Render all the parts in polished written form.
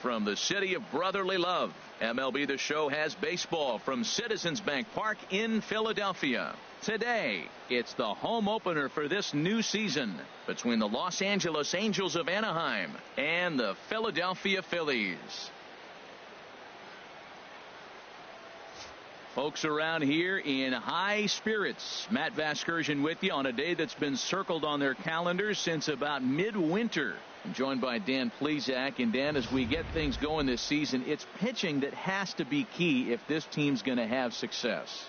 From the city of brotherly love, MLB The Show has baseball from Citizens Bank Park in Philadelphia. Today, it's the home opener for this new season between the Los Angeles Angels of Anaheim and the Philadelphia Phillies. Folks around here in high spirits. Matt Vasgersian with you on a day that's been circled on their calendars since about midwinter. I'm joined by Dan Plesac. And Dan, as we get things going this season, it's pitching that has to be key if this team's going to have success.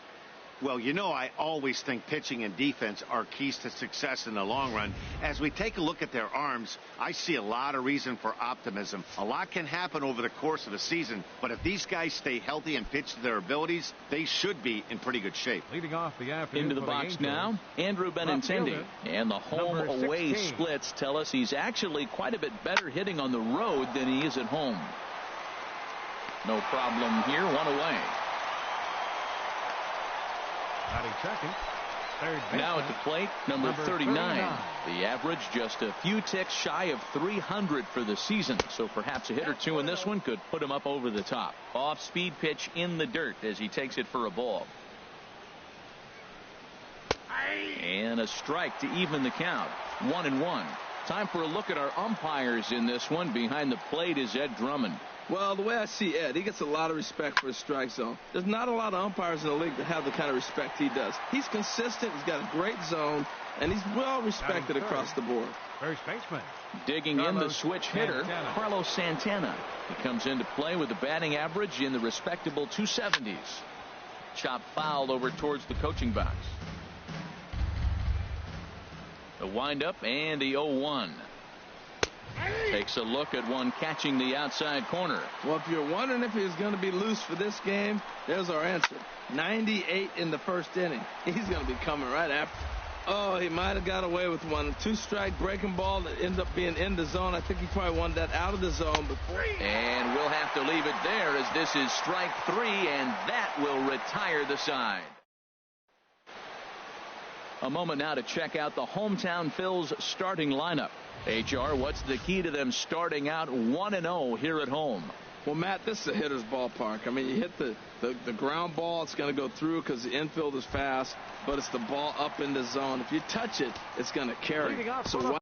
Well, you know, I always think pitching and defense are keys to success in the long run. As we take a look at their arms, I see a lot of reason for optimism. A lot can happen over the course of the season, but if these guys stay healthy and pitch to their abilities, they should be in pretty good shape. Leading off the afternoon into the box now, Andrew Benintendi. And the home-away splits tell us he's actually quite a bit better hitting on the road than he is at home. No problem here, one away. Second, now at the plate, number 39. The average just a few ticks shy of 300 for the season. So perhaps a hit or two in this one could put him up over the top. Off-speed pitch in the dirt as he takes it for a ball. And a strike to even the count. 1-1. Time for a look at our umpires in this one. Behind the plate is Ed Drummond. Well, the way I see Ed, he gets a lot of respect for his strike zone. There's not a lot of umpires in the league that have the kind of respect he does. He's consistent, he's got a great zone, and he's well respected across the board. First baseman. Digging in the switch hitter, Carlos Santana. He comes into play with a batting average in the respectable 270s. Chop foul over towards the coaching box. The windup and the 0-1. Takes a look at one catching the outside corner. Well, if you're wondering if he's going to be loose for this game, there's our answer. 98 in the first inning. He's going to be coming right after. Oh, he might have got away with one. Two-strike breaking ball that ended up being in the zone. I think he probably wanted that out of the zone before. And we'll have to leave it there as this is strike 3, and that will retire the side. A moment now to check out the hometown Phils starting lineup. HR, what's the key to them starting out 1-0 here at home? Well, Matt, this is a hitter's ballpark. I mean, you hit the ground ball, it's going to go through because the infield is fast, but it's the ball up in the zone. If you touch it, it's going to carry. So why?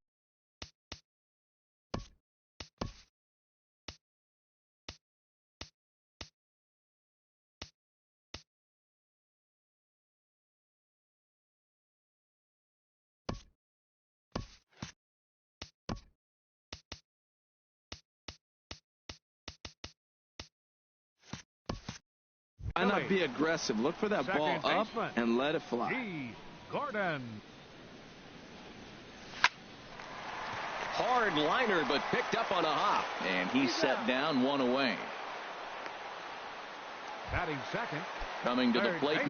Why not be aggressive? Look for that ball up and let it fly. G. Gordon. Hard liner, but picked up on a hop. And he's set down, one away. Batting second. Coming to the plate.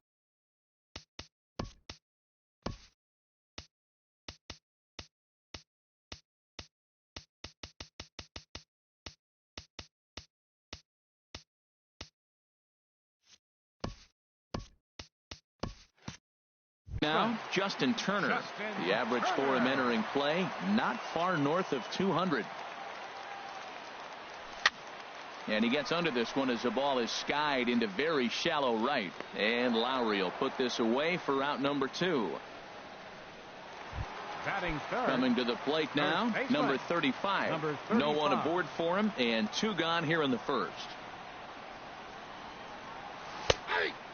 Now, Justin Turner. The average for him entering play, not far north of 200. And he gets under this one as the ball is skied into very shallow right. And Lowry will put this away for out number 2. Batting third. Coming to the plate now, number 35. No one aboard for him, and 2 gone here in the first.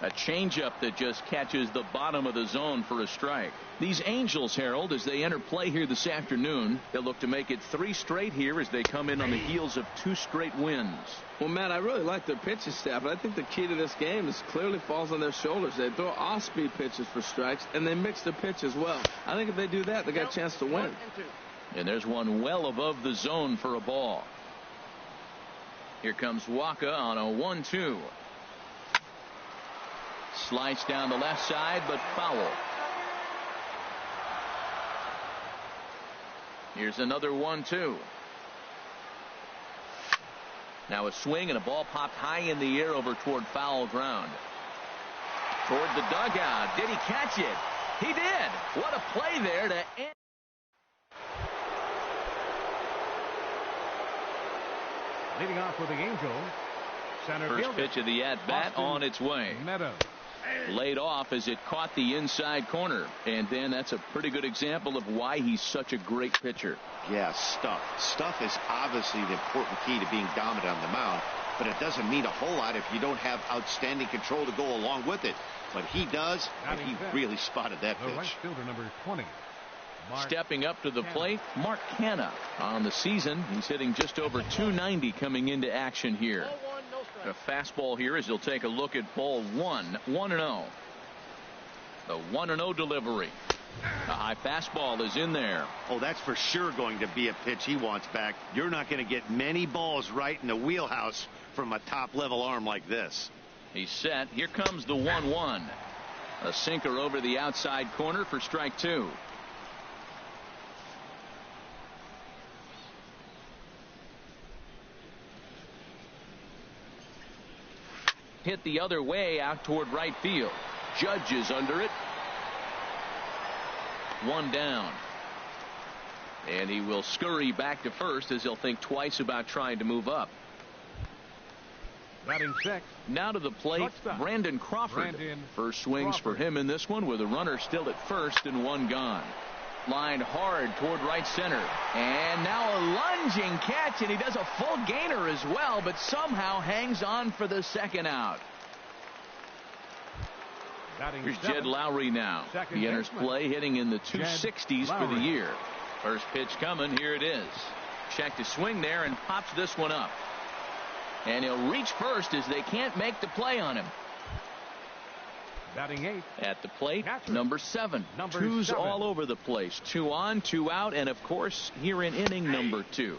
A changeup that just catches the bottom of the zone for a strike. These Angels, Harold, as they enter play here this afternoon, they'll look to make it 3 straight here as they come in on the heels of 2 straight wins. Well, Matt, I really like their pitching staff, but I think the key to this game is clearly falls on their shoulders. They throw off-speed pitches for strikes, and they mix their pitch as well. I think if they do that, they got a chance to win. And there's one well above the zone for a ball. Here comes Waka on a 1-2. Sliced down the left side, but foul. Here's another 1-2. Now a swing and a ball popped high in the air over toward foul ground. Toward the dugout. Did he catch it? He did. What a play there to end. Leading off for the Angels, center First fielder, pitch of the at-bat on its way. Meadows. Laid off as it caught the inside corner. And then that's a pretty good example of why he's such a great pitcher. Yeah, stuff. Stuff is obviously the important key to being dominant on the mound, but it doesn't mean a whole lot if you don't have outstanding control to go along with it. But he does, and he really spotted that The right pitch. fielder, number 20. Mark Stepping up to the Canha. plate, Mark Canha. On the season, he's hitting just over 290 coming into action here. A fastball here as he'll take a look at ball 1. 1-0. The 1-0 delivery. A high fastball is in there. Oh, that's for sure going to be a pitch he wants back. You're not going to get many balls right in the wheelhouse from a top-level arm like this. He's set. Here comes the 1-1. A sinker over the outside corner for strike 2. Hit the other way out toward right field. Judge is under it. 1 down. And he will scurry back to first as he'll think twice about trying to move up. Batting sixth. Now to the plate, Shortstop. Brandon Crawford. First swings for him in this one with a runner still at first and 1 gone. Lined hard toward right center. And now a lunging catch, and he does a full gainer as well, but somehow hangs on for the second out. Batting Here's seventh. Jed Lowry now. Second He enters baseman. play hitting in the 260s for the Lowry. year. First pitch coming. Here it is. Check to swing there and pops this one up. And he'll reach first as they can't make the play on him. Batting eighth. At the plate, Catcher. number 7. Number Twos 7. all over the place. 2 on, 2 out, and of course here in inning number 2.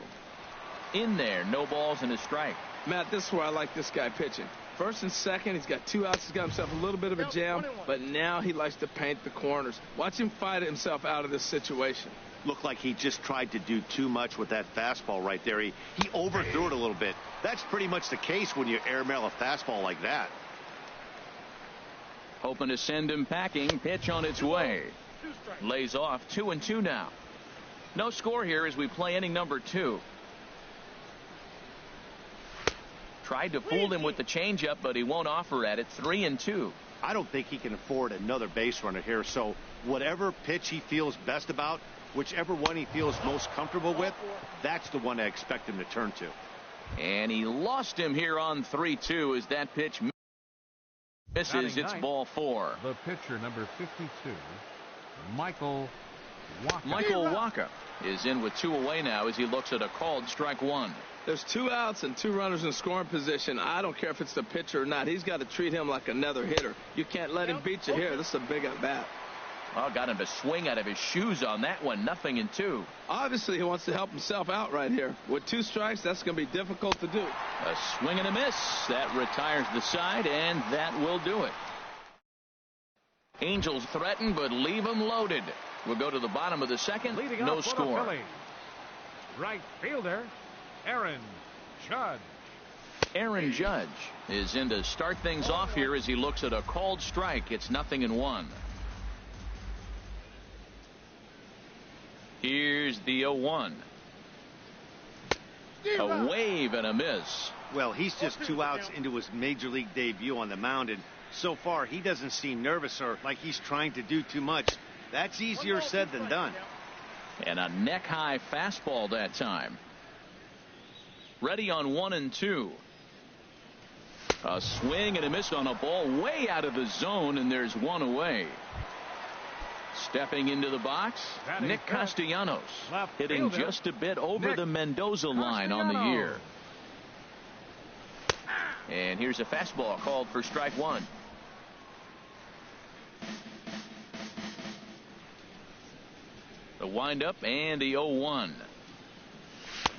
In there, no balls and a strike. Matt, this is where I like this guy pitching. First and second, he's got 2 outs. He's got himself a little bit of a jam, but now he likes to paint the corners. Watch him fight himself out of this situation. Looked like he just tried to do too much with that fastball right there. He overthrew it a little bit. That's pretty much the case when you airmail a fastball like that. Hoping to send him packing. Pitch on its way. Lays off 2-2 now. No score here as we play inning number 2. Tried to fool him with the changeup, but he won't offer at it. 3-2. I don't think he can afford another base runner here, so whatever pitch he feels best about, whichever one he feels most comfortable with, that's the one I expect him to turn to. And he lost him here on 3-2 as that pitch misses. Batting It's ninth. ball 4. The pitcher, number 52, Michael Wacha. Michael Wacha is in with 2 away now as he looks at a called strike 1. There's 2 outs and 2 runners in scoring position. I don't care if it's the pitcher or not. He's got to treat him like another hitter. You can't let him beat you here. This is a big at bat. Well, got him to swing out of his shoes on that one. 0-2. Obviously, he wants to help himself out right here. With 2 strikes, that's going to be difficult to do. A swing and a miss. That retires the side, and that will do it. Angels threaten, but leave them loaded. We'll go to the bottom of the second. Leading No off for the score. Phillies, right fielder, Aaron Judge. Aaron Judge is in to start things off here as he looks at a called strike. It's 0-1. Here's the 0-1. A wave and a miss. Well, he's just 2 outs into his major league debut on the mound, and so far he doesn't seem nervous or like he's trying to do too much. That's easier said than done. And a neck-high fastball that time. Ready on 1-2. A swing and a miss on a ball way out of the zone, and there's 1 away. Stepping into the box, Batting Nick fifth, Castellanos, left hitting fielder, just a bit over Nick the Mendoza line on the Castellanos. year. And here's a fastball called for strike 1. The windup and the 0-1.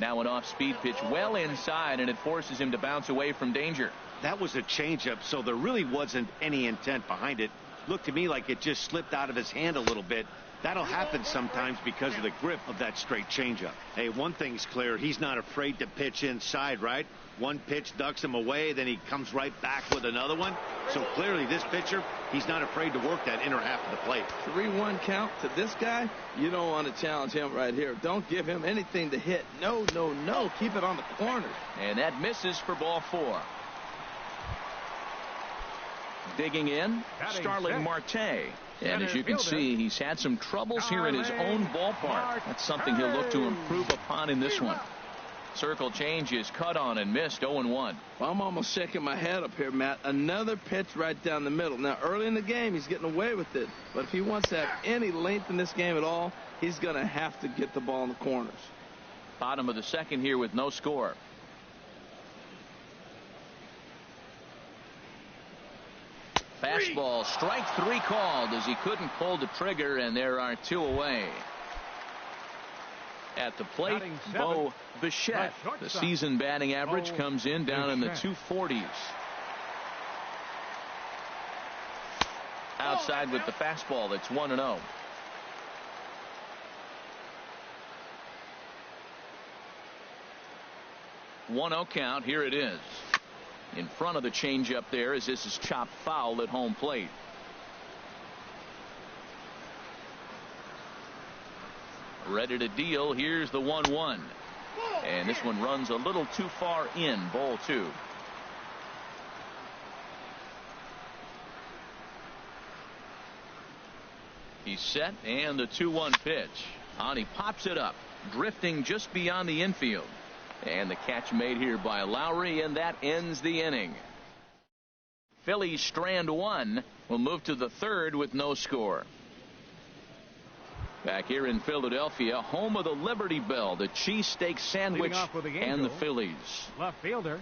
Now an off-speed pitch well inside, and it forces him to bounce away from danger. That was a changeup, so there really wasn't any intent behind it. Looked to me like it just slipped out of his hand a little bit, That'll happen sometimes because of the grip of that straight changeup. Hey, one thing's clear. He's not afraid to pitch inside, right? One pitch ducks him away, then he comes right back with another one. So clearly this pitcher, he's not afraid to work that inner half of the plate. 3-1 count to this guy. You don't want to challenge him right here. Don't give him anything to hit. No, no, no. Keep it on the corners. And that misses for ball 4. Digging in, Starling Marte. And as you can see, he's had some troubles here in his own ballpark. That's something he'll look to improve upon in this one. Circle change is cut on and missed. 0-1. Well, I'm almost shaking my head up here, Matt. Another pitch right down the middle. Now, early in the game, he's getting away with it. But if he wants to have any length in this game at all, he's going to have to get the ball in the corners. Bottom of the second here with no score. Fastball, strike 3 called as he couldn't pull the trigger, and there are 2 away. At the plate, Bo Bichette. The season batting average comes in down in the 240s. Outside with the fastball, that's 1-0. One-0 count. Here it is. In front of the changeup there as this is chopped foul at home plate. Ready to deal. Here's the 1-1. And this one runs a little too far in. Ball 2. He's set, and the 2-1 pitch. And he pops it up, drifting just beyond the infield. And the catch made here by Lowry, and that ends the inning. Phillies strand 1. Will move to the 3rd with no score. Back here in Philadelphia, home of the Liberty Bell, the cheesesteak sandwich, and the Phillies. Left fielder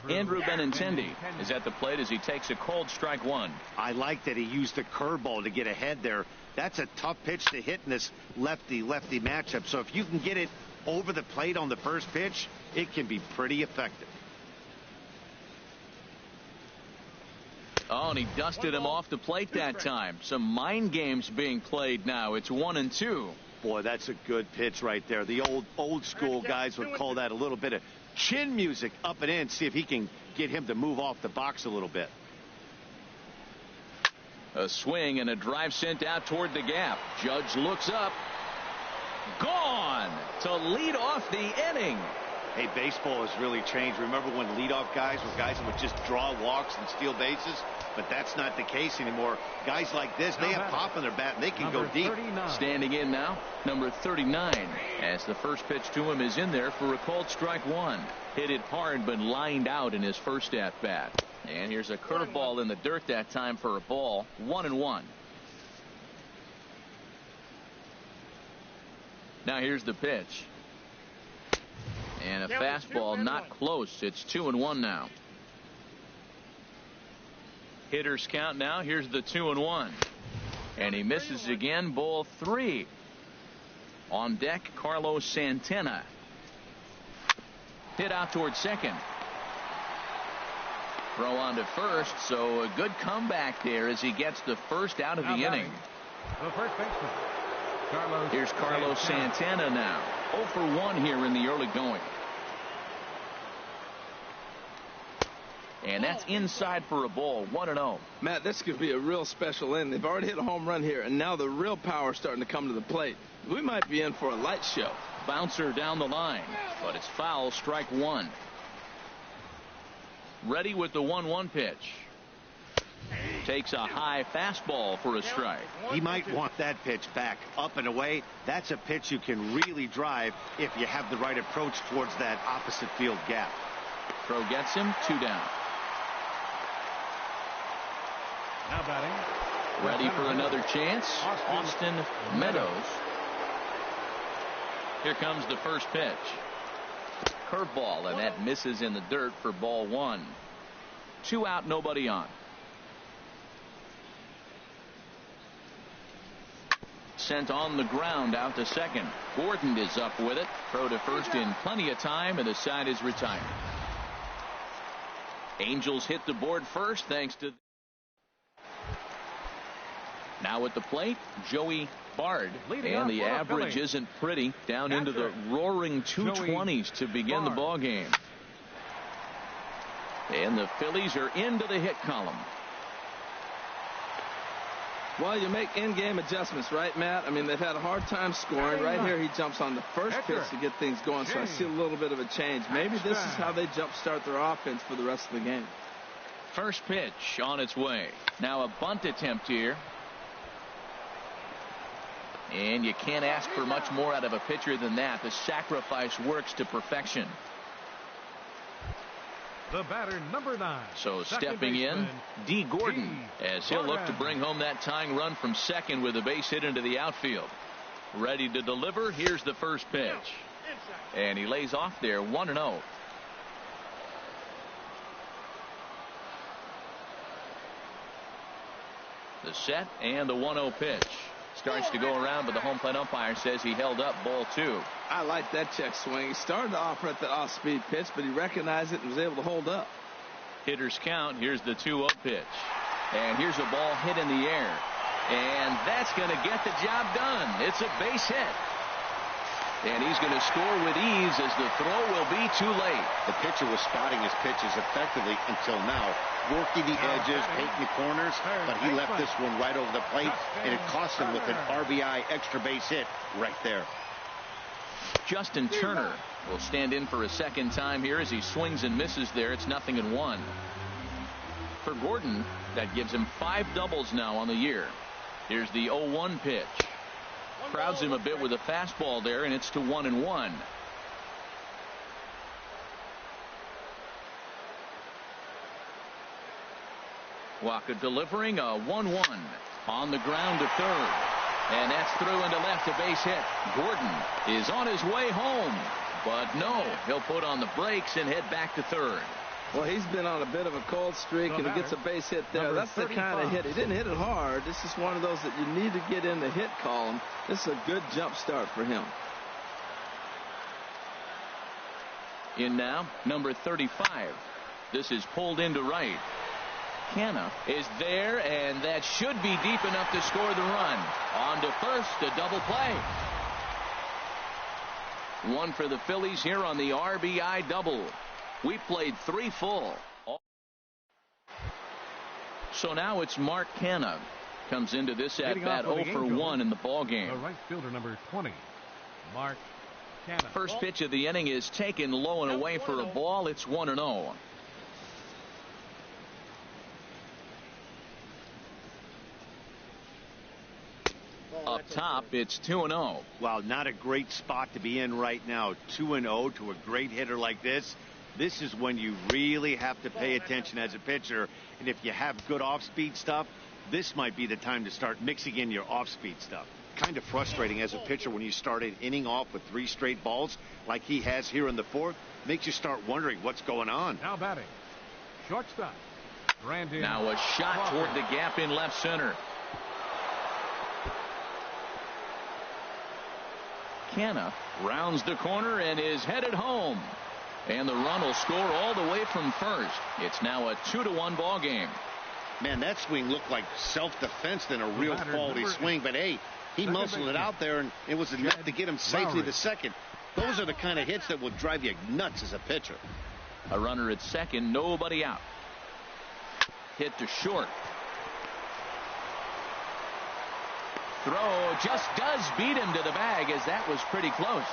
Andrew Benintendi is at the plate as he takes a cold strike 1. I like that he used the curveball to get ahead there. That's a tough pitch to hit in this lefty-lefty matchup. So if you can get it over the plate on the first pitch, it can be pretty effective. Oh, and he dusted him off the plate that time. Some mind games being played now. It's 1-2. Boy, that's a good pitch right there. The old school guys would call that a little bit of chin music up and in. See if he can get him to move off the box a little bit. A swing and a drive sent out toward the gap. Judge looks up. Gone to lead off the inning. Hey, baseball has really changed. Remember when leadoff guys were guys that would just draw walks and steal bases? But that's not the case anymore. Guys like this, they have pop in their bat, and they can go deep. 39. Standing in now, number 39, as the first pitch to him is in there for a called strike 1. Hit it hard, but lined out in his first at-bat. And here's a curveball in the dirt that time for a ball. 1-1. Now here's the pitch. And a fastball not close. It's 2-1 now. Hitters count now. Here's the 2-1. And he misses again. Ball 3. On deck, Carlos Santana. Hit out towards second. Throw on to first. So a good comeback there as he gets the first out of the inning. The first baseman, Carlos. Here's Carlos Santana now. 0 for 1 here in the early going. And that's inside for a ball. 1-0. Matt, this could be a real special inning. They've already hit a home run here, and now the real power is starting to come to the plate. We might be in for a light show. Bouncer down the line, but it's foul. Strike 1. Ready with the 1-1 pitch. Takes a high fastball for a strike. He might want that pitch back up and away. That's a pitch you can really drive if you have the right approach towards that opposite field gap. Throw gets him. 2 down. Now batting. Ready for another chance. Austin Meadows. Here comes the first pitch. Curveball, and that misses in the dirt for ball 1. 2 out, nobody on. Sent on the ground out to second. Gordon is up with it. Throw to first in plenty of time, and the side is retired. Angels hit the board first thanks to Now at the plate, Joey Bard. Leading And off the for the average Phillies. isn't pretty. Down into the roaring 220s to begin the Bard. ball game. And the Phillies are into the hit column. Well, you make in-game adjustments, right, Matt? I mean, they've had a hard time scoring. Right here, he jumps on the first pitch to get things going, so I see a little bit of a change. Maybe this is how they jumpstart their offense for the rest of the game. First pitch on its way. Now a bunt attempt here. And you can't ask for much more out of a pitcher than that. The sacrifice works to perfection. The batter, number 9. So second stepping in, baseman, D. Gordon, D. as he'll look to Gordon. bring home that tying run from second with a base hit into the outfield. Ready to deliver. Here's the first pitch. And he lays off there 1-0. The set and the 1-0 pitch. Starts to go around, but the home plate umpire says he held up ball 2. I like that check swing. He started off at the off-speed pitch, but he recognized it and was able to hold up. Hitters count. Here's the 2-0 pitch. And here's a ball hit in the air. And that's going to get the job done. It's a base hit. And he's going to score with ease as the throw will be too late. The pitcher was spotting his pitches effectively until now, working the edges, painting the corners, but he left this one right over the plate, and it cost him with an RBI extra base hit right there. Justin Turner will stand in for a second time here as he swings and misses there. It's 0-1. For Gordon, that gives him 5 doubles now on the year. Here's the 0-1 pitch. Crowds him a bit with a fastball there, and it's to 1-1. Waka delivering a 1-1 on the ground to third. And that's through into left, a base hit. Gordon is on his way home. But no, he'll put on the brakes and head back to third. Well, he's been on a bit of a cold streak, and he gets a base hit there. That's the kind of hit. He didn't hit it hard. This is one of those that you need to get in the hit column. This is a good jump start for him. In now, number 35. This is pulled into right. Canna is there, and that should be deep enough to score the run. On to first, a double play. One for the Phillies here on the RBI double. We played 3 full. So now it's Mark Canna. Comes into this at bat 0 for 1 in the ball game. The right fielder, number 20, Mark Canna. First pitch of the inning is taken low and away for a ball. It's 1-0. Up top, it's 2-0. Well, not a great spot to be in right now. 2-0 to a great hitter like this. This is when you really have to pay attention as a pitcher. And if you have good off-speed stuff, this might be the time to start mixing in your off-speed stuff. Kind of frustrating as a pitcher when you start an inning off with 3 straight balls like he has here in the 4th. Makes you start wondering what's going on. Now batting, shortstop, Brandon. Now a shot toward the gap in left center. Canna rounds the corner and is headed home. And the run will score all the way from first. It's now a 2-1 ball game. Man, that swing looked like self-defense than a real quality swing. But, hey, he muscled it out there, and it was enough to get him safely to second. Those are the kind of hits that will drive you nuts as a pitcher. A runner at second, nobody out. Hit to short. Throw just does beat him to the bag, as that was pretty close.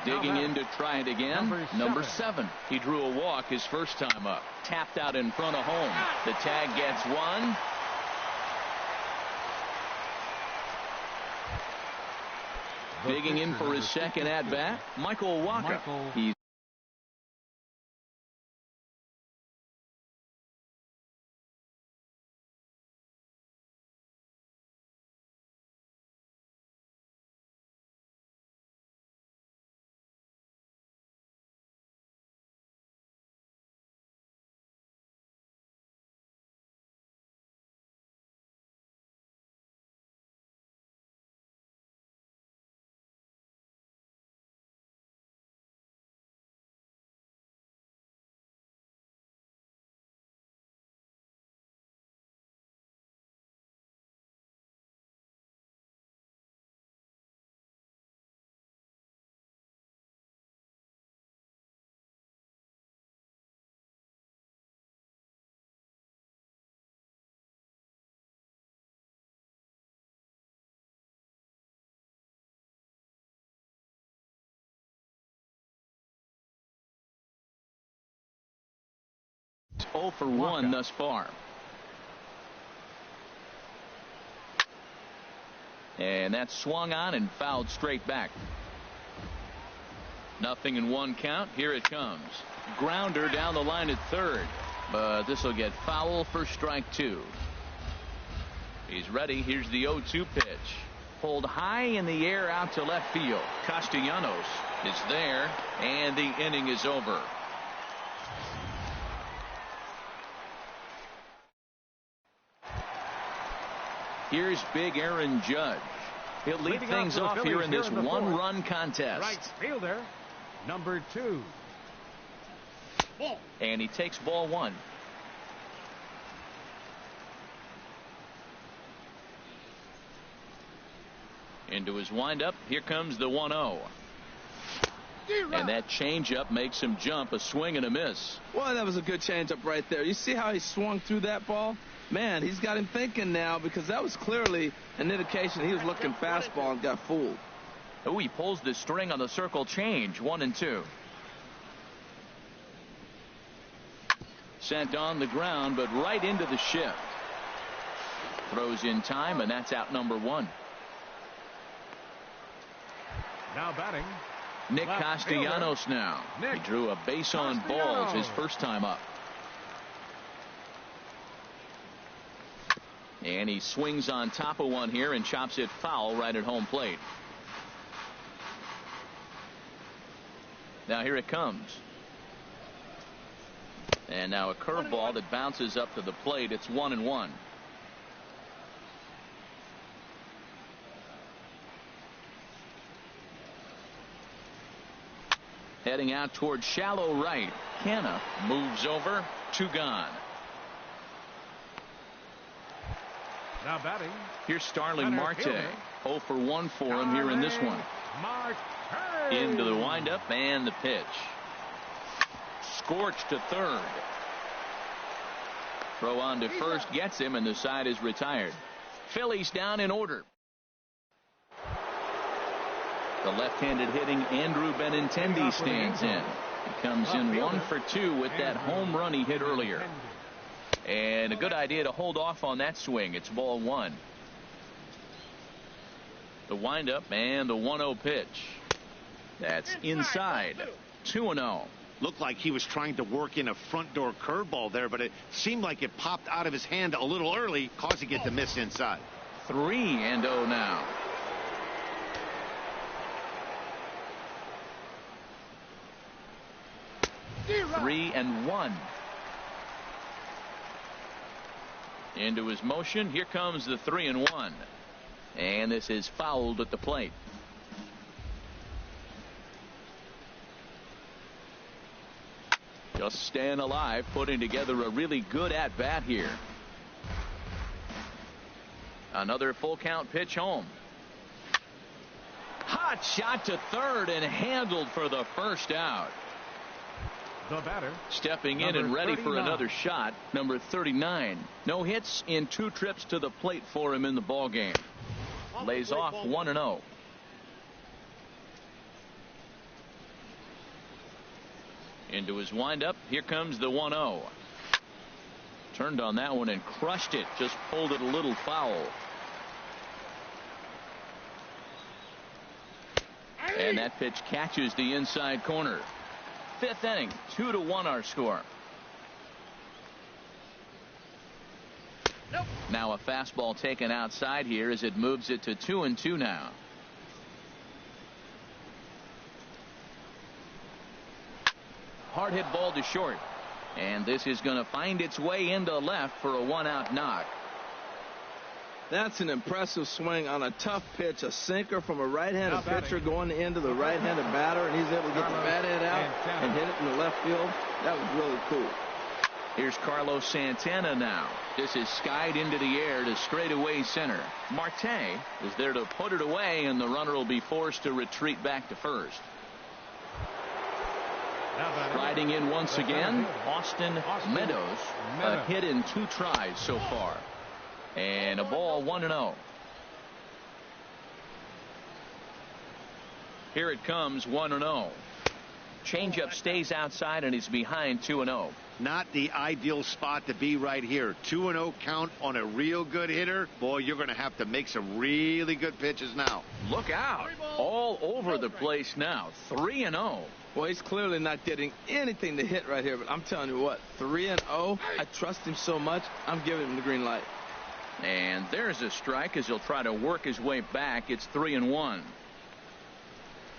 Digging in to try it again. Number 7. He drew a walk his first time up. Tapped out in front of home. The tag gets 1. Digging in for his second at bat, Michael Waka. He's 0 for 1 thus far. And that's swung on and fouled straight back. 0-1 count. Here it comes. Grounder down the line at third. But this will get foul for strike 2. He's ready. Here's the 0-2 pitch. Pulled high in the air out to left field. Castellanos is there, and the inning is over. Here's big Aaron Judge. He'll lead things off here in this one-run contest. Right fielder, number 2. And he takes ball 1. Into his windup. Here comes the 1-0. And that changeup makes him jump. A swing and a miss. Well, that was a good changeup right there. You see how he swung through that ball? Man, he's got him thinking now, because that was clearly an indication he was looking fastball and got fooled. Oh, he pulls the string on the circle change. 1-2. Sent on the ground, but right into the shift. Throws in time, and that's out number 1. Now batting, Nick Castellanos now. He drew a base on balls his first time up. And he swings on top of one here and chops it foul right at home plate. Now here it comes. And now a curveball that bounces up to the plate. It's 1-1. Heading out toward shallow right. Canna moves over. 2 gone. now batting. Here's Starling Marte. 0 for 1 for him here in this one. Marte. Into the windup and the pitch. Scorched to third. Throw on to first gets him, and the side is retired. Phillies down in order. The left-handed hitting Andrew Benintendi stands in. He comes in 1 for 2 with that home run he hit earlier. And a good idea to hold off on that swing. It's ball 1. The windup and the 1-0 pitch. That's inside. 2-0. Looked like he was trying to work in a front door curveball there, but it seemed like it popped out of his hand a little early, causing it to miss inside. 3-0 now. Three and 1. Into his motion. Here comes the 3-1. And this is fouled at the plate. Just staying alive, putting together a really good at-bat here. Another full count pitch home. Hot shot to third and handled for the first out. The batter, stepping in and ready for another shot, number 39. No hits in 2 trips to the plate for him in the ball game. Lays off 1-0. Into his windup. Here comes the 1-0. Turned on that one and crushed it. Just pulled it a little foul. And that pitch catches the inside corner. 5th inning, 2-1 our score. Nope. Now a fastball taken outside here as it moves it to 2-2 now. Hard hit ball to short. And this is going to find its way into left for a 1-out knock. That's an impressive swing on a tough pitch. A sinker from a right-handed pitcher going into the right-handed batter, and he's able to get the bat head out and hit it in the left field. That was really cool. Here's Carlos Santana now. This is skied into the air to straightaway center. Marte is there to put it away, and the runner will be forced to retreat back to first. Riding in once again, Austin Meadows. A hit in 2 tries so far. And a ball 1-0. Here it comes 1-0. changeup stays outside, and he's behind 2-0. Not the ideal spot to be right here. 2-0 count on a real good hitter. Boy, you're going to have to make some really good pitches now. Look out. All over the place now. 3-0. Well, he's clearly not getting anything to hit right here, but I'm telling you what, 3-0, I trust him so much, I'm giving him the green light. And there's a strike as he'll try to work his way back. It's 3-1.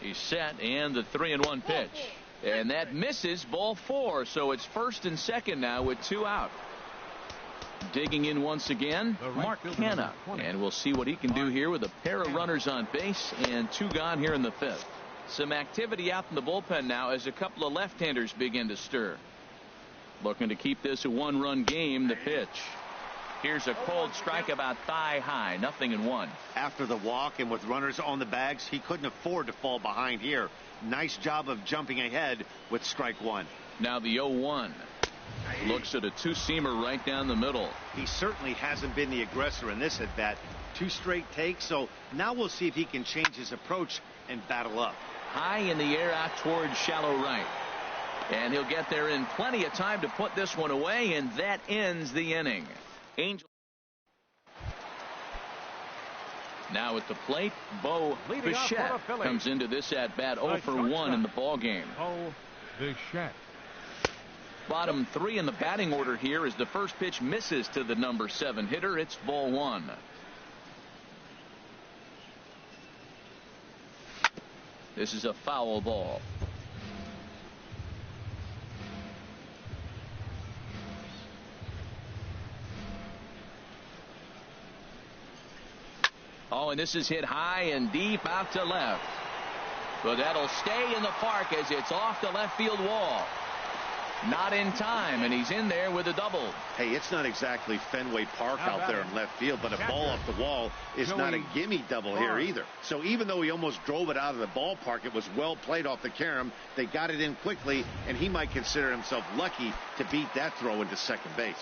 He's set, and the 3-1 pitch. And that misses, ball 4. So it's first and second now with 2 out. Digging in once again, Mark Canha. And we'll see what he can do here with a pair of runners on base and 2 gone here in the 5th. Some activity out in the bullpen now as a couple of left-handers begin to stir. Looking to keep this a 1-run game. The pitch. Here's a cold strike about thigh high. 0-1. After the walk and with runners on the bags, he couldn't afford to fall behind here. Nice job of jumping ahead with strike 1. Now the 0-1. Looks at a 2-seamer right down the middle. He certainly hasn't been the aggressor in this at bat. 2 straight takes, so now we'll see if he can change his approach and battle up. High in the air out towards shallow right. And he'll get there in plenty of time to put this one away, and that ends the inning. Angel. Now at the plate, Bo Bichette comes into this at bat 0 for 1 in the ball game. Bo Bichette. Bottom 3 in the batting order here as the first pitch misses to the number 7 hitter. It's ball 1. This is a foul ball. Oh, and this is hit high and deep out to left. But that'll stay in the park as it's off the left field wall. Not in time, and he's in there with a double. Hey, it's not exactly Fenway Park out there in left field, but a ball off the wall is not a gimme double here either. So even though he almost drove it out of the ballpark, it was well played off the carom. They got it in quickly, and he might consider himself lucky to beat that throw into second base.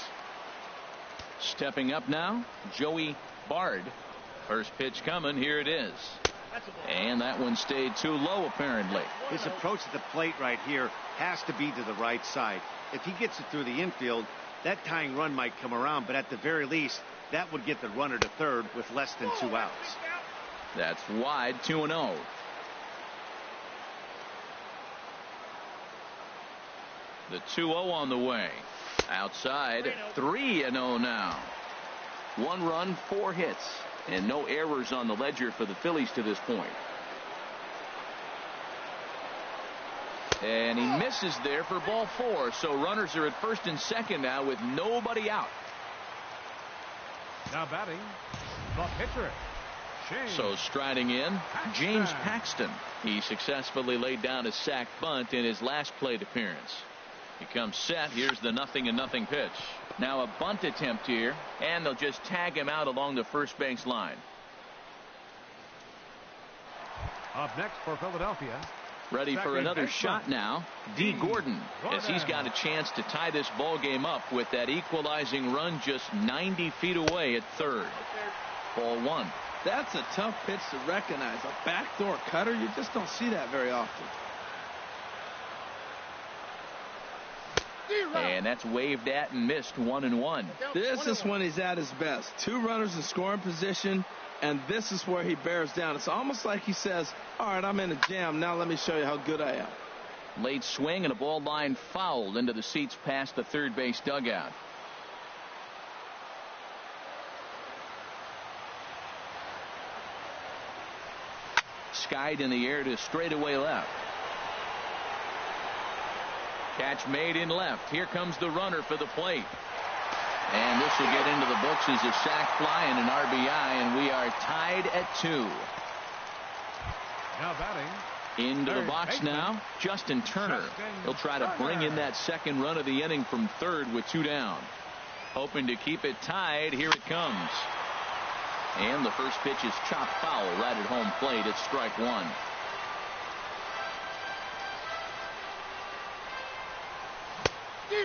Stepping up now, Joey Bard. First pitch coming. Here it is. And that one stayed too low, apparently. His approach at the plate right here has to be to the right side. If he gets it through the infield, that tying run might come around, but at the very least, that would get the runner to third with less than 2 outs. That's wide. 2-0. The 2-0 on the way. Outside. 3-0 now. 1 run, 4 hits. And no errors on the ledger for the Phillies to this point. And he misses there for ball 4. So runners are at first and second now with nobody out. Now batting, the pitcher. So striding in, James Paxton. He successfully laid down a sac bunt in his last plate appearance. He comes set. Here's the 0-0 pitch. Now a bunt attempt here, and they'll just tag him out along the first base line. Up next for Philadelphia. Ready for another shot now, D. Gordon, as he's got a chance to tie this ball game up with that equalizing run just 90 feet away at third. Ball 1. That's a tough pitch to recognize. A backdoor cutter, you just don't see that very often. And that's waved at and missed. 1-1. This is when he's at his best. 2 runners in scoring position, and this is where he bears down. It's almost like he says, all right, I'm in a jam. Now let me show you how good I am. Late swing and a ball line fouled into the seats past the third base dugout. Skied in the air to straightaway left. Catch made in left. Here comes the runner for the plate. And this will get into the books as a sac fly and an RBI, and we are tied at 2. Now batting. Into the box now, Justin Turner. He'll try to bring in that second run of the inning from third with 2 down. Hoping to keep it tied. Here it comes. And the first pitch is chopped foul right at home plate. It's strike 1.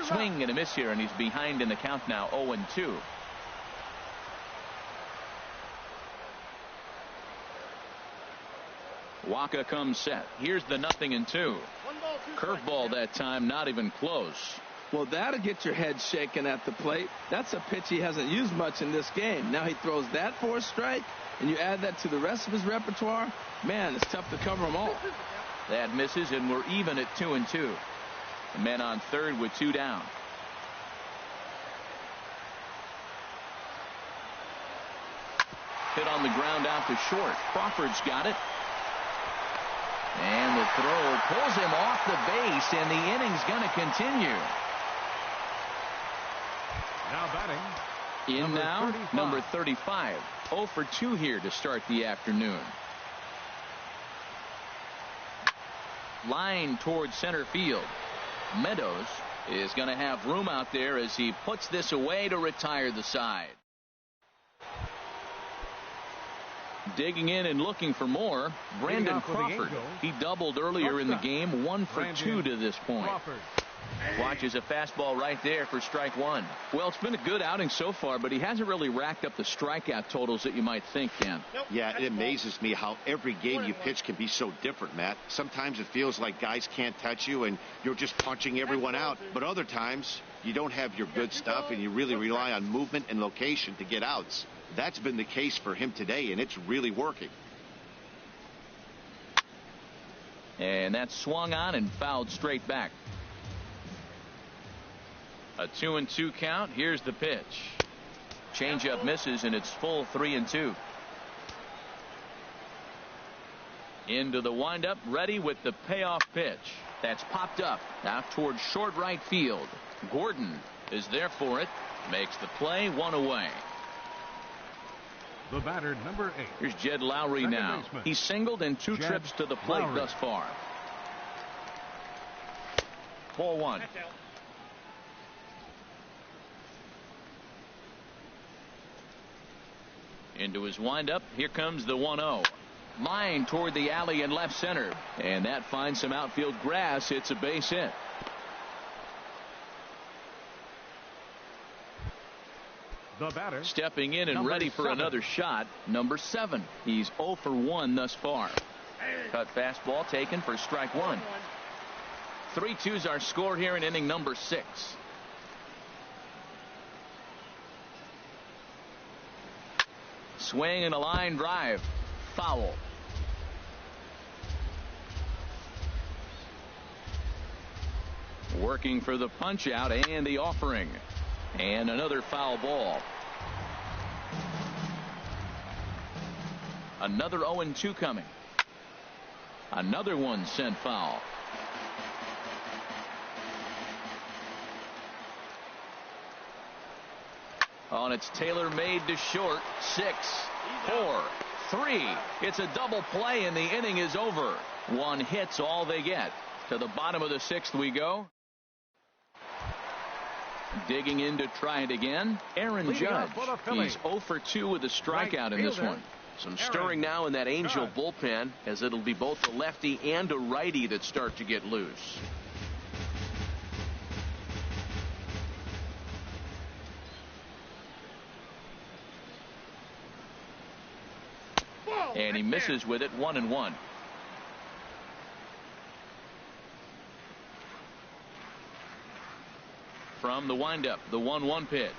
Swing and a miss here, and he's behind in the count now, 0-2. Waka comes set. Here's the 0-2. Curveball that time, not even close. Well, that'll get your head shaking at the plate. That's a pitch he hasn't used much in this game. Now he throws that for a strike, and you add that to the rest of his repertoire. Man, it's tough to cover them all. That misses, and we're even at 2-2. The men on third with 2 down. Hit on the ground out to short. Crawford's got it. And the throw pulls him off the base, and the inning's going to continue. Now batting. Number 35. 0 for 2 here to start the afternoon. Line towards center field. Meadows is going to have room out there as he puts this away to retire the side. Digging in and looking for more, Brandon Crawford. He doubled earlier in the game, 1 for 2 to this point. Watches a fastball right there for strike 1. Well, it's been a good outing so far, but he hasn't really racked up the strikeout totals that you might think, Dan. Yeah, it amazes me how every game you pitch can be so different, Matt. Sometimes it feels like guys can't touch you and you're just punching everyone out. But other times you don't have your good stuff and you really rely on movement and location to get outs. That's been the case for him today, and it's really working. And that's swung on and fouled straight back. A 2-2 count. Here's the pitch. Changeup misses, and it's full 3-2. Into the windup, ready with the payoff pitch. That's popped up out towards short right field. Gordon is there for it. Makes the play, 1 away. The batter, number 8. Here's Jed Lowry Second now. baseman. He's singled in 2 trips to the plate Lowry. thus far. Ball 1. Into his windup. Here comes the 1-0. Line toward the alley in left center. And that finds some outfield grass. It's a base hit. The batter. Stepping in and Number ready for 7. another shot. Number 7. He's 0 for 1 thus far. Cut fastball taken for strike 1. 3-2's our score here in inning number 6. Swing and a line drive. Foul. Working for the punch out and the offering. And another foul ball. Another 0-2 coming. Another one sent foul. On its Taylor made to short. 6, 4, 3. It's a double play and the inning is over. 1 hit's all they get. To the bottom of the 6th we go. Digging in to try it again. Aaron Judge. He's 0 for 2 with a strikeout in this one. Some stirring now in that Angel bullpen, as it'll be both a lefty and a righty that start to get loose. And he misses with it, 1-1. From the windup, the 1-1 pitch.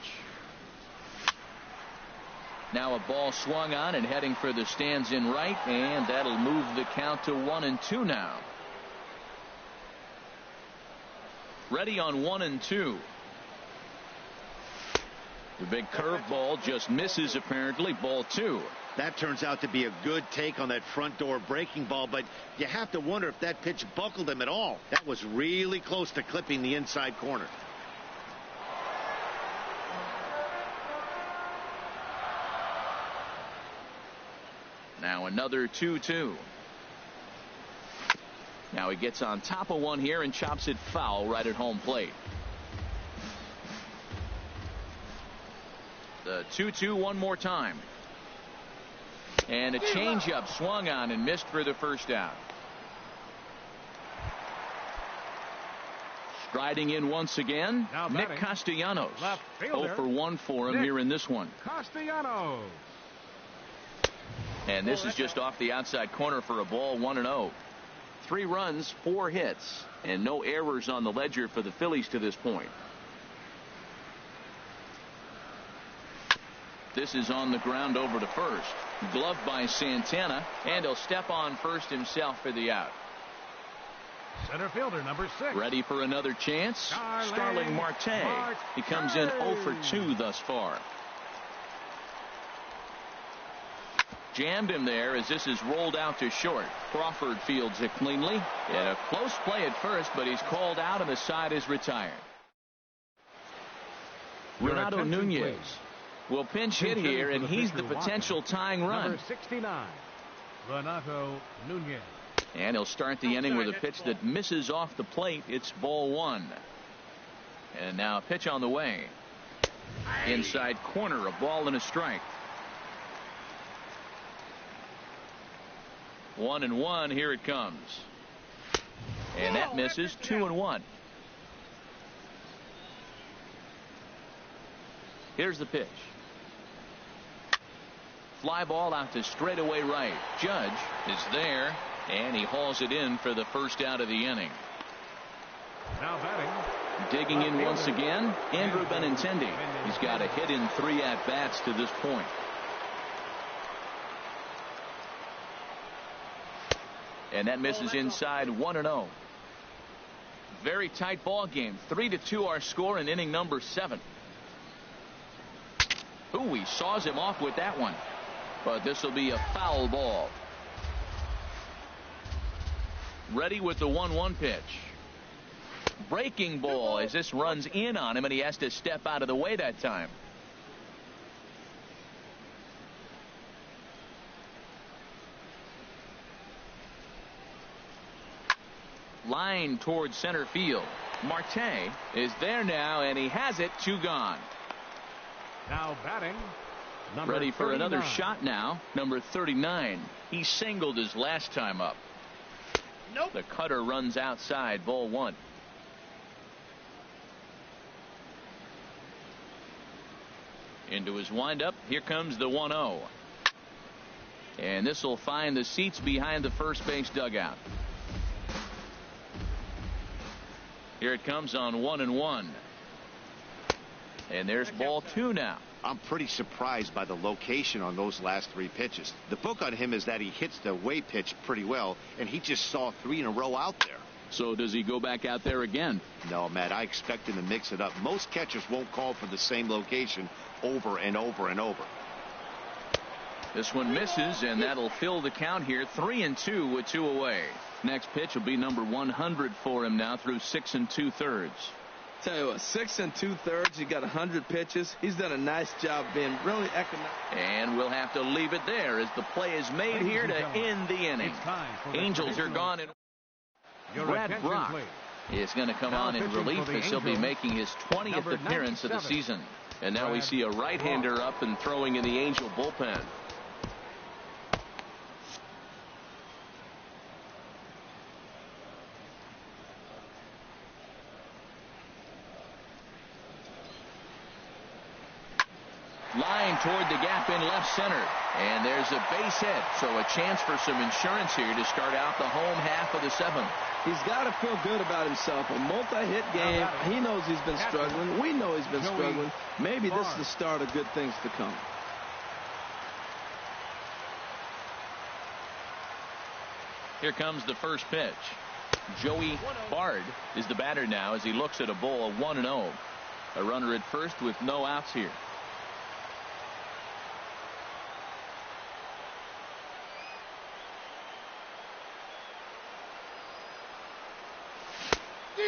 Now a ball swung on and heading for the stands in right, and that'll move the count to 1-2 now. Ready on 1-2. The big curveball just misses apparently. Ball 2. That turns out to be a good take on that front door breaking ball, but you have to wonder if that pitch buckled him at all. That was really close to clipping the inside corner. Now another 2-2. Now he gets on top of one here and chops it foul right at home plate. The 2-2 one more time. And a changeup swung on and missed for the first out. Striding in once again, Now Nick batting, Castellanos. left 0 fielder, for 1 for him Nick here in this one. Castellanos. And this is just off the outside corner for a ball, 1-0. 3 runs, 4 hits, and no errors on the ledger for the Phillies to this point. This is on the ground over to first. Gloved by Santana, and he'll step on first himself for the out. Center fielder number 6. Ready for another chance? Starling Marte. He comes in 0 for 2 thus far. Jammed him there as this is rolled out to short. Crawford fields it cleanly. And a close play at first, but he's called out and the side is retired. Renato Nunez will pinch hit here, and he's the potential tying run. Number 69, Renato Nunez. And he'll start the inning with a pitch that misses off the plate. It's ball 1. And now a pitch on the way. Inside corner, a ball and a strike. 1-1. Here it comes. And that misses. 2-1. Here's the pitch. Fly ball out to straightaway right. Judge is there, and he hauls it in for the first out of the inning. Now batting. Digging in once again, Andrew Benintendi. He's got a hit in 3 at-bats to this point. And that misses inside. 1-0. Very tight ball game. 3-2 our score in inning number 7. Ooh, he saws him off with that one. But this will be a foul ball. Ready with the 1-1 pitch. Breaking ball as this runs in on him, and he has to step out of the way that time. Line towards center field. Marte is there now, and he has it. 2 gone. Now batting. Ready for another shot now. Number 39. He singled his last time up. Nope. The cutter runs outside. Ball 1. Into his windup. Here comes the 1-0. And this will find the seats behind the first base dugout. Here it comes on 1-1. And there's ball 2 now. I'm pretty surprised by the location on those last 3 pitches. The book on him is that he hits the away pitch pretty well, and he just saw 3 in a row out there. So does he go back out there again? No, Matt, I expect him to mix it up. Most catchers won't call for the same location over and over and over. This one misses, and that'll fill the count here. 3-2 with 2 away. Next pitch will be number 100 for him now through 6 2/3. Tell you what, 6 2/3. He got 100 pitches. He's done a nice job being really economic. And we'll have to leave it there as the play is made here to end the inning. Angels are gone. And Brad Brock is going to come on in relief as he'll be making his 20th appearance of the season. And now we see a right-hander up and throwing in the Angel bullpen. Line toward the gap in left center. And there's a base hit. So a chance for some insurance here to start out the home half of the 7th. He's got to feel good about himself. A multi-hit game. He knows he's been struggling. We know he's been struggling. Maybe this is the start of good things to come. Here comes the first pitch. Joey Bard is the batter now as he looks at a ball 1-0. A runner at first with no outs here.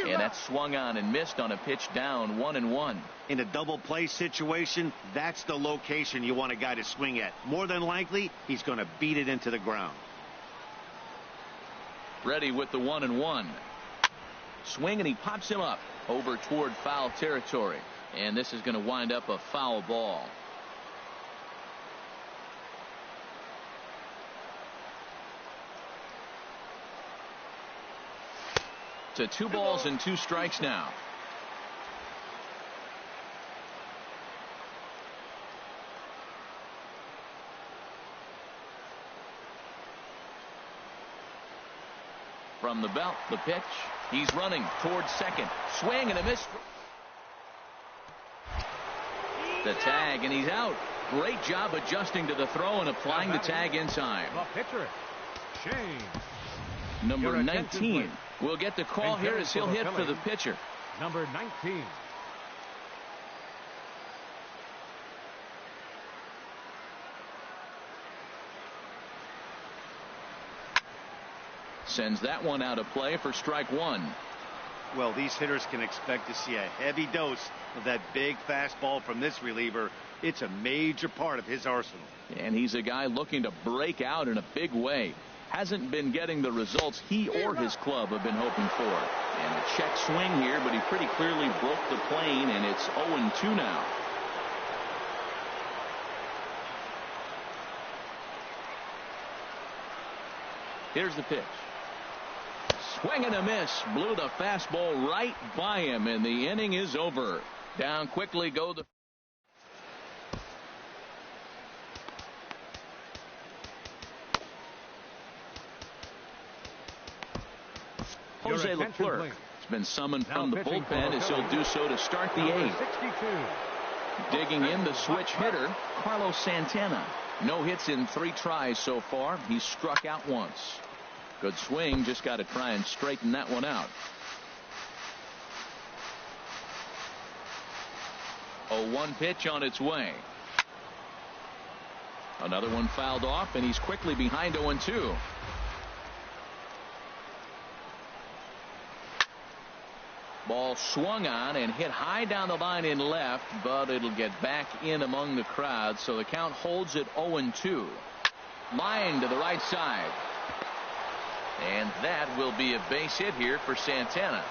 And that's swung on and missed on a pitch down. 1-1. In a double play situation, that's the location you want a guy to swing at. More than likely, he's going to beat it into the ground. Ready with the 1-1. Swing, and he pops him up over toward foul territory. And this is going to wind up a foul ball. To 2 balls and 2 strikes now. From the belt, the pitch. He's running towards second. Swing and a miss. The tag, and he's out. Great job adjusting to the throw and applying the tag in time. The pitcher, Shane. Number 19 will get the call here as he'll hit for the pitcher. Number 19. Sends that one out of play for strike one. Well, these hitters can expect to see a heavy dose of that big fastball from this reliever. It's a major part of his arsenal. And he's a guy looking to break out in a big way. Hasn't been getting the results he or his club have been hoping for. And a check swing here, but he pretty clearly broke the plane, and it's 0-2 now. Here's the pitch. Swing and a miss. Blew the fastball right by him, and the inning is over. Down quickly go the... Jose Leclerc has been summoned from the bullpen as he'll do so to start the eighth. Digging in the switch hitter, Carlos Santana. No hits in 3 tries so far. He's struck out once. Good swing. Just got to try and straighten that one out. 0-1 pitch on its way. Another one fouled off, and he's quickly behind 0-2. Ball swung on and hit high down the line in left, but it'll get back in among the crowd, so the count holds at 0-2. Line to the right side. And that will be a base hit here for Santana.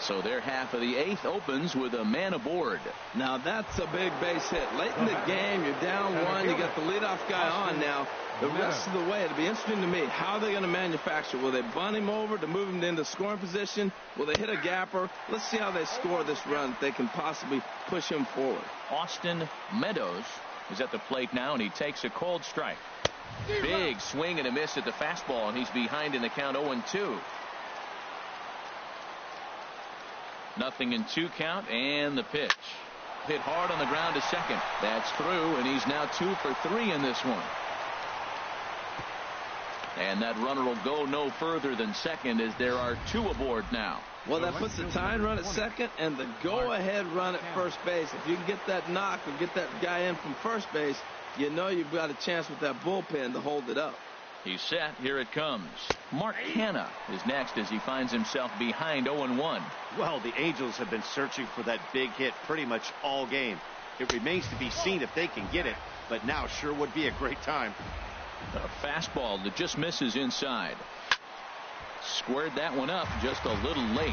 So their half of the eighth opens with a man aboard. Now that's a big base hit. Late in the game, you're down 1. You got the leadoff guy on now. The rest of the way, it'll be interesting to me. How are they going to manufacture? Will they bunt him over to move him into scoring position? Will they hit a gapper? Let's see how they score this run. If they can possibly push him forward. Austin Meadows is at the plate now, and he takes a cold strike. Big swing and a miss at the fastball, and he's behind in the count 0-2. Nothing in 2 count, and the pitch. Hit hard on the ground to second. That's through, and he's now 2 for 3 in this one. And that runner will go no further than second as there are 2 aboard now. Well, that puts the tying run at second and the go-ahead run at first base. If you can get that knock or get that guy in from first base, you know you've got a chance with that bullpen to hold it up. He's set. Here it comes. Mark Hanna is next as he finds himself behind 0-1. Well, the Angels have been searching for that big hit pretty much all game. It remains to be seen if they can get it, but now sure would be a great time. A fastball that just misses inside. Squared that one up just a little late.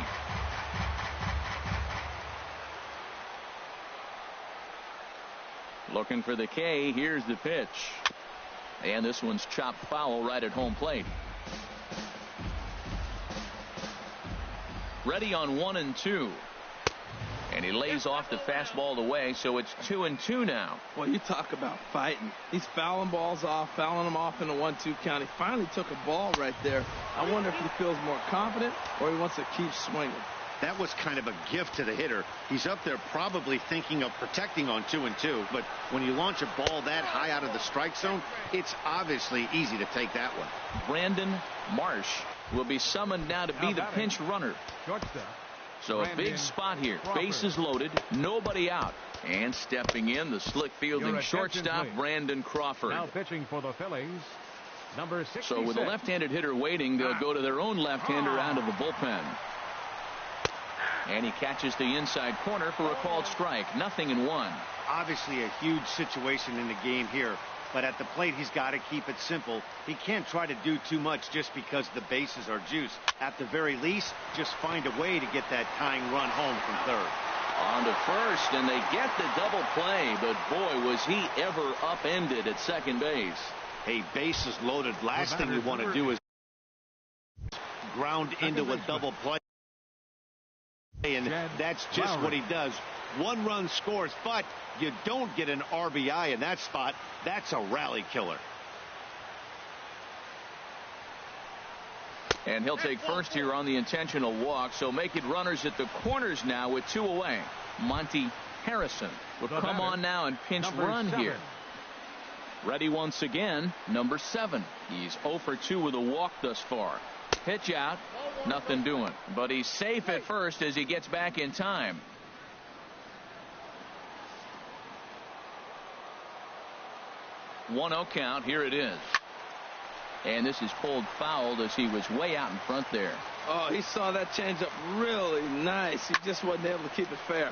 Looking for the K. Here's the pitch. And this one's chopped foul right at home plate. Ready on 1-2. And he lays off the fastball away, so it's 2-2 now. Well, you talk about fighting. He's fouling balls off, fouling them off in the 1-2 count. He finally took a ball right there. I wonder if he feels more confident or he wants to keep swinging. That was kind of a gift to the hitter. He's up there probably thinking of protecting on 2-2, but when you launch a ball that high out of the strike zone, it's obviously easy to take that one. Brandon Marsh will be summoned now to be the pinch runner. So a big spot here. Bases loaded, nobody out. And stepping in, the slick fielding shortstop, Brandon Crawford. Now pitching for the Phillies, number 66. So with a left-handed hitter waiting, they'll go to their own left-hander out of the bullpen. And he catches the inside corner for a called strike. 0-1. Obviously a huge situation in the game here, but at the plate he's got to keep it simple. He can't try to do too much just because the bases are juiced. At the very least, just find a way to get that tying run home from third. On to first, and they get the double play, but boy, was he ever upended at second base. Hey, bases loaded. Last thing you want to do is ground into a double play. And that's just what he does. 1 run scores, but you don't get an RBI in that spot. That's a rally killer. And he'll take first here on the intentional walk, so make it runners at the corners now with 2 away. Monty Harrison will come on now and pinch run here. Ready once again, number 7. He's 0 for 2 with a walk thus far. Pitch out, nothing doing. But he's safe at first as he gets back in time. One-0 count. Here it is. And this is pulled fouled as he was way out in front there. Oh, he saw that changeup really nice. He just wasn't able to keep it fair.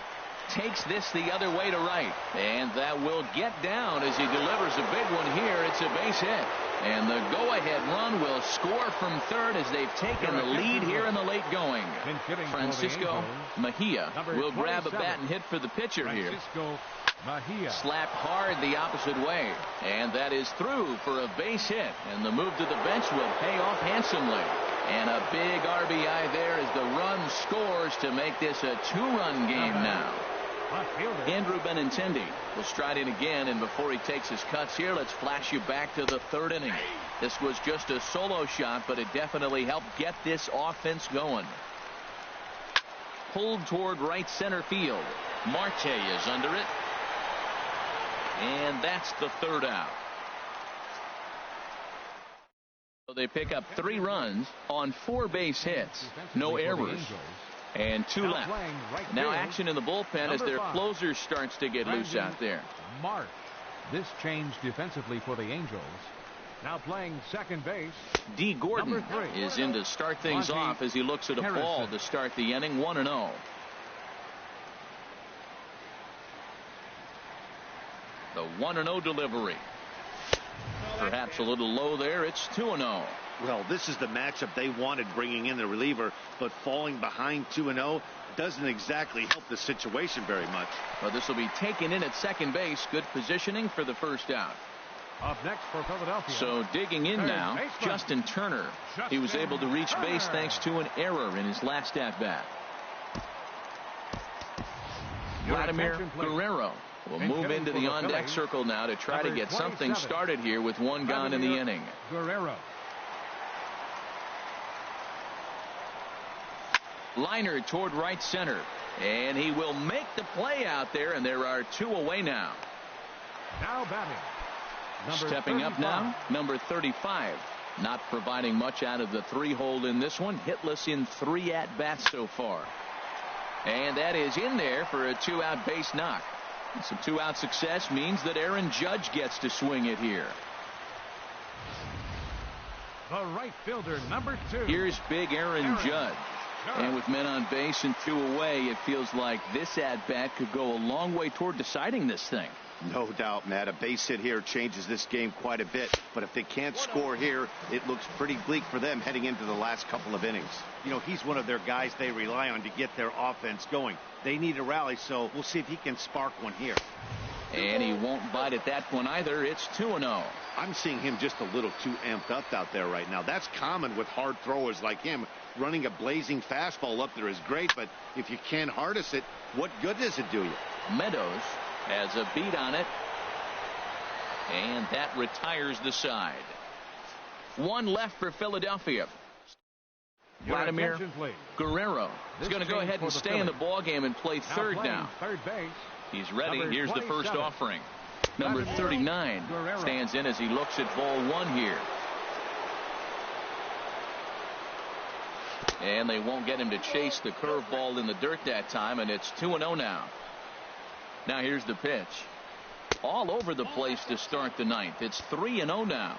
Takes this the other way to right. And that will get down as he delivers a big one here. It's a base hit. And the go-ahead run will score from third as they've taken the lead here in the late going. Francisco Mejia will grab a bat and hit for the pitcher here. Slapped hard the opposite way. And that is through for a base hit. And the move to the bench will pay off handsomely. And a big RBI there as the run scores to make this a 2-run game now. Andrew Benintendi will stride in again, and before he takes his cuts here, let's flash you back to the 3rd inning. This was just a solo shot, but it definitely helped get this offense going. Pulled toward right center field. Marte is under it. And that's the 3rd out. So they pick up 3 runs on 4 base hits. No errors. And 2 left. Now action in the bullpen as their closer starts to get loose out there. Mark. This change defensively for the Angels. Now playing second base. D. Gordon is in to start things off as he looks at a ball to start the inning. 1-0. The 1-0 delivery. Perhaps a little low there. It's 2-0. Well, this is the matchup they wanted, bringing in the reliever, but falling behind 2-0 doesn't exactly help the situation very much. Well, this will be taken in at second base. Good positioning for the first out. Up next for Philadelphia. So digging in now, Justin Turner. He was able to reach base thanks to an error in his last at-bat. Vladimir Guerrero will move into the on-deck circle now to try to get something started here with 1 gone in the inning. Guerrero. Liner toward right center. And he will make the play out there, and there are 2 away now. Now batting. Stepping up now, number 35. Not providing much out of the 3-hole in this one. Hitless in 3 at-bats so far. And that is in there for a 2-out base knock. Some 2-out success means that Aaron Judge gets to swing it here. The right fielder, number 2. Here's big Aaron Judge. And with men on base and 2 away, it feels like this at-bat could go a long way toward deciding this thing. No doubt, Matt. A base hit here changes this game quite a bit. But if they can't score here, it looks pretty bleak for them heading into the last couple of innings. You know, he's one of their guys they rely on to get their offense going. They need a rally, so we'll see if he can spark one here. And he won't bite at that one either. It's 2-0. I'm seeing him just a little too amped up out there right now. That's common with hard throwers like him. Running a blazing fastball up there is great, but if you can't harness it, what good does it do you? Meadows has a beat on it, and that retires the side. 1 left for Philadelphia. Vladimir Guerrero is going to go ahead and stay in the ball game and play third now. Third base. He's ready. Here's the first offering. Number 39 stands in as he looks at ball 1 here. And they won't get him to chase the curveball in the dirt that time, and it's 2-0 now. Now here's the pitch. All over the place to start the 9th. It's 3-0 now.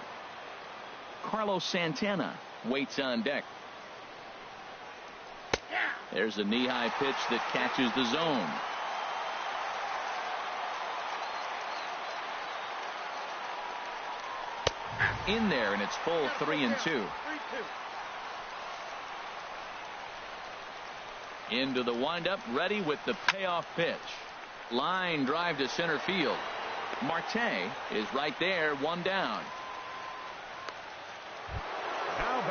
Carlos Santana waits on deck. There's a knee-high pitch that catches the zone. In there, and it's full 3-2. Into the windup, ready with the payoff pitch. Line drive to center field. Marte is right there, 1 down.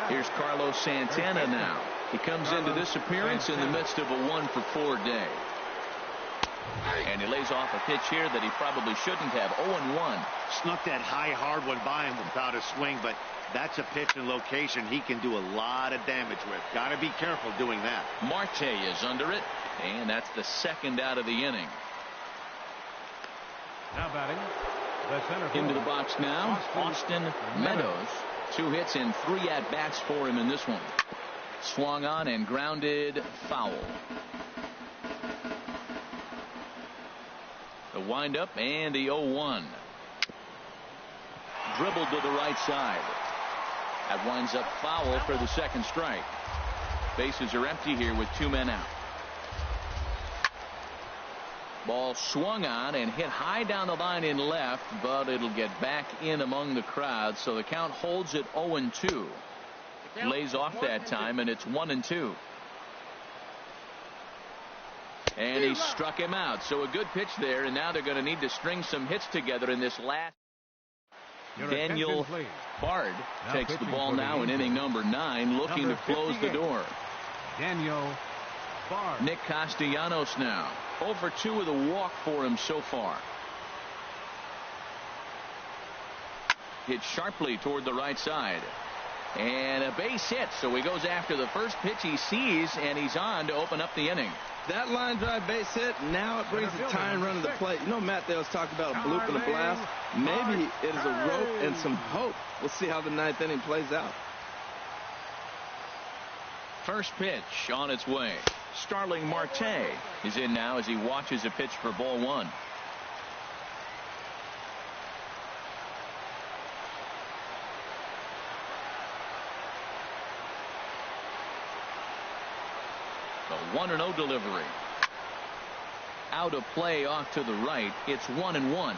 Here's Carlos Santana now. He comes into this appearance in the midst of a 1-for-4 day. And he lays off a pitch here that he probably shouldn't have. 0-1. Snuck that high, hard one by him without a swing, but that's a pitch and location he can do a lot of damage with. Got to be careful doing that. Marte is under it, and that's the second out of the inning. Now batting, the center Into fielder, the box now, Austin Meadows. 2 hits and 3 at-bats for him in this one. Swung on and grounded foul. The windup and the 0-1. Dribbled to the right side. That winds up foul for the second strike. Bases are empty here with 2 men out. Ball swung on and hit high down the line in left, but it'll get back in among the crowd, so the count holds at 0-2. Lays off that time, and it's 1-2. And he struck him out, so a good pitch there, and now they're going to need to string some hits together in this last. Daniel Bard takes the ball now in inning number 9, looking to close the door. Daniel Bard. Nick Castellanos now. 0 for 2 with a walk for him so far. Hit sharply toward the right side. And a base hit, so he goes after the first pitch he sees, and he's on to open up the inning. That line drive base hit, now it brings the tying run to the plate. You know, Matt, they was talking about a bloop and a blast. Maybe it is a rope and some hope. We'll see how the 9th inning plays out. First pitch on its way. Starling Marte is in now as he watches a pitch for ball 1. The 1-0 delivery. Out of play off to the right. It's 1-1.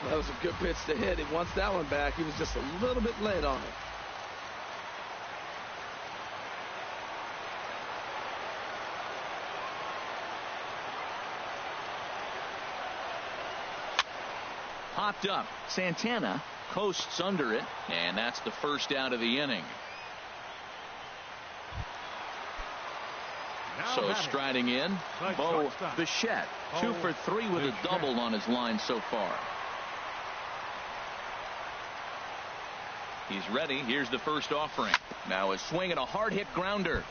That was a good pitch to hit. He wants that one back. He was just a little bit late on it. Popped up. Santana coasts under it, and that's the first out of the inning. So striding in, Bo Bichette, 2 for 3 with a double on his line so far. He's ready. Here's the first offering. Now a swing and a hard hit grounder.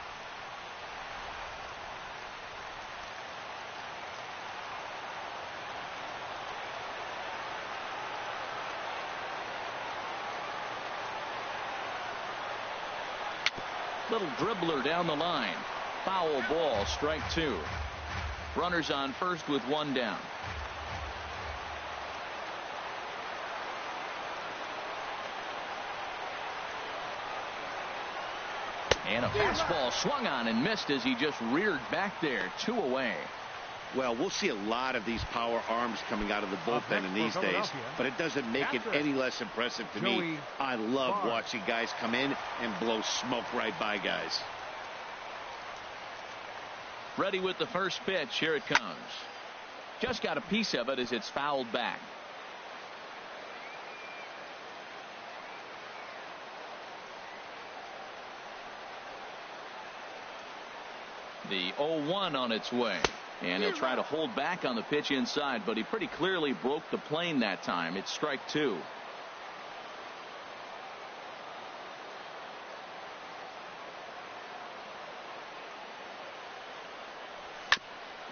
Little dribbler down the line. Foul ball, strike 2. Runners on first with 1 down. And a fastball swung on and missed as he just reared back there. 2 away. Well, we'll see a lot of these power arms coming out of the bullpen in these days, but it doesn't make it any less impressive to me. I love watching guys come in and blow smoke right by guys. Ready with the first pitch. Here it comes. Just got a piece of it as it's fouled back. The 0-1 on its way. And he'll try to hold back on the pitch inside, but he pretty clearly broke the plane that time. It's strike 2.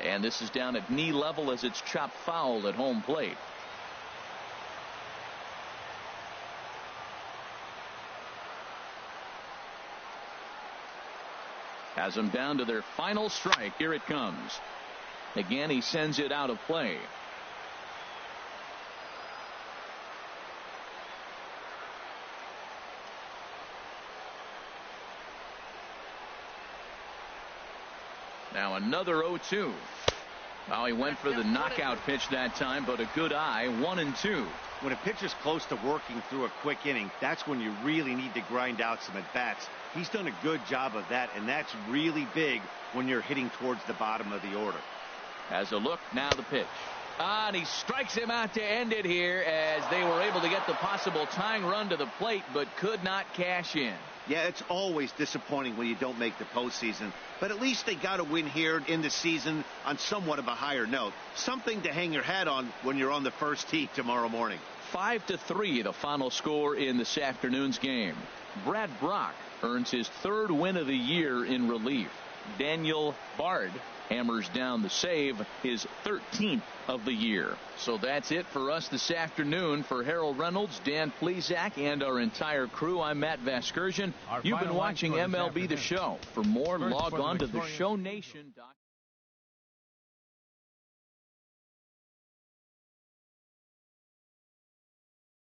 And this is down at knee level as it's chopped foul at home plate. Has them down to their final strike. Here it comes. Again, he sends it out of play. Now another 0-2. Oh, he went for the knockout pitch that time, but a good eye, 1-2. When a pitcher's close to working through a quick inning, that's when you really need to grind out some at-bats. He's done a good job of that, and that's really big when you're hitting towards the bottom of the order. As a look, now the pitch. And he strikes him out to end it here as they were able to get the possible tying run to the plate, but could not cash in. Yeah, it's always disappointing when you don't make the postseason, but at least they got a win here in the season on somewhat of a higher note. Something to hang your hat on when you're on the first tee tomorrow morning. 5-3, the final score in this afternoon's game. Brad Brach earns his 3rd win of the year in relief. Daniel Bard hammers down the save, his 13th of the year. So that's it for us this afternoon. For Harold Reynolds, Dan Plesac, and our entire crew, I'm Matt Vasgersian. You've been watching MLB The Show. For more, log on to theshownation.com.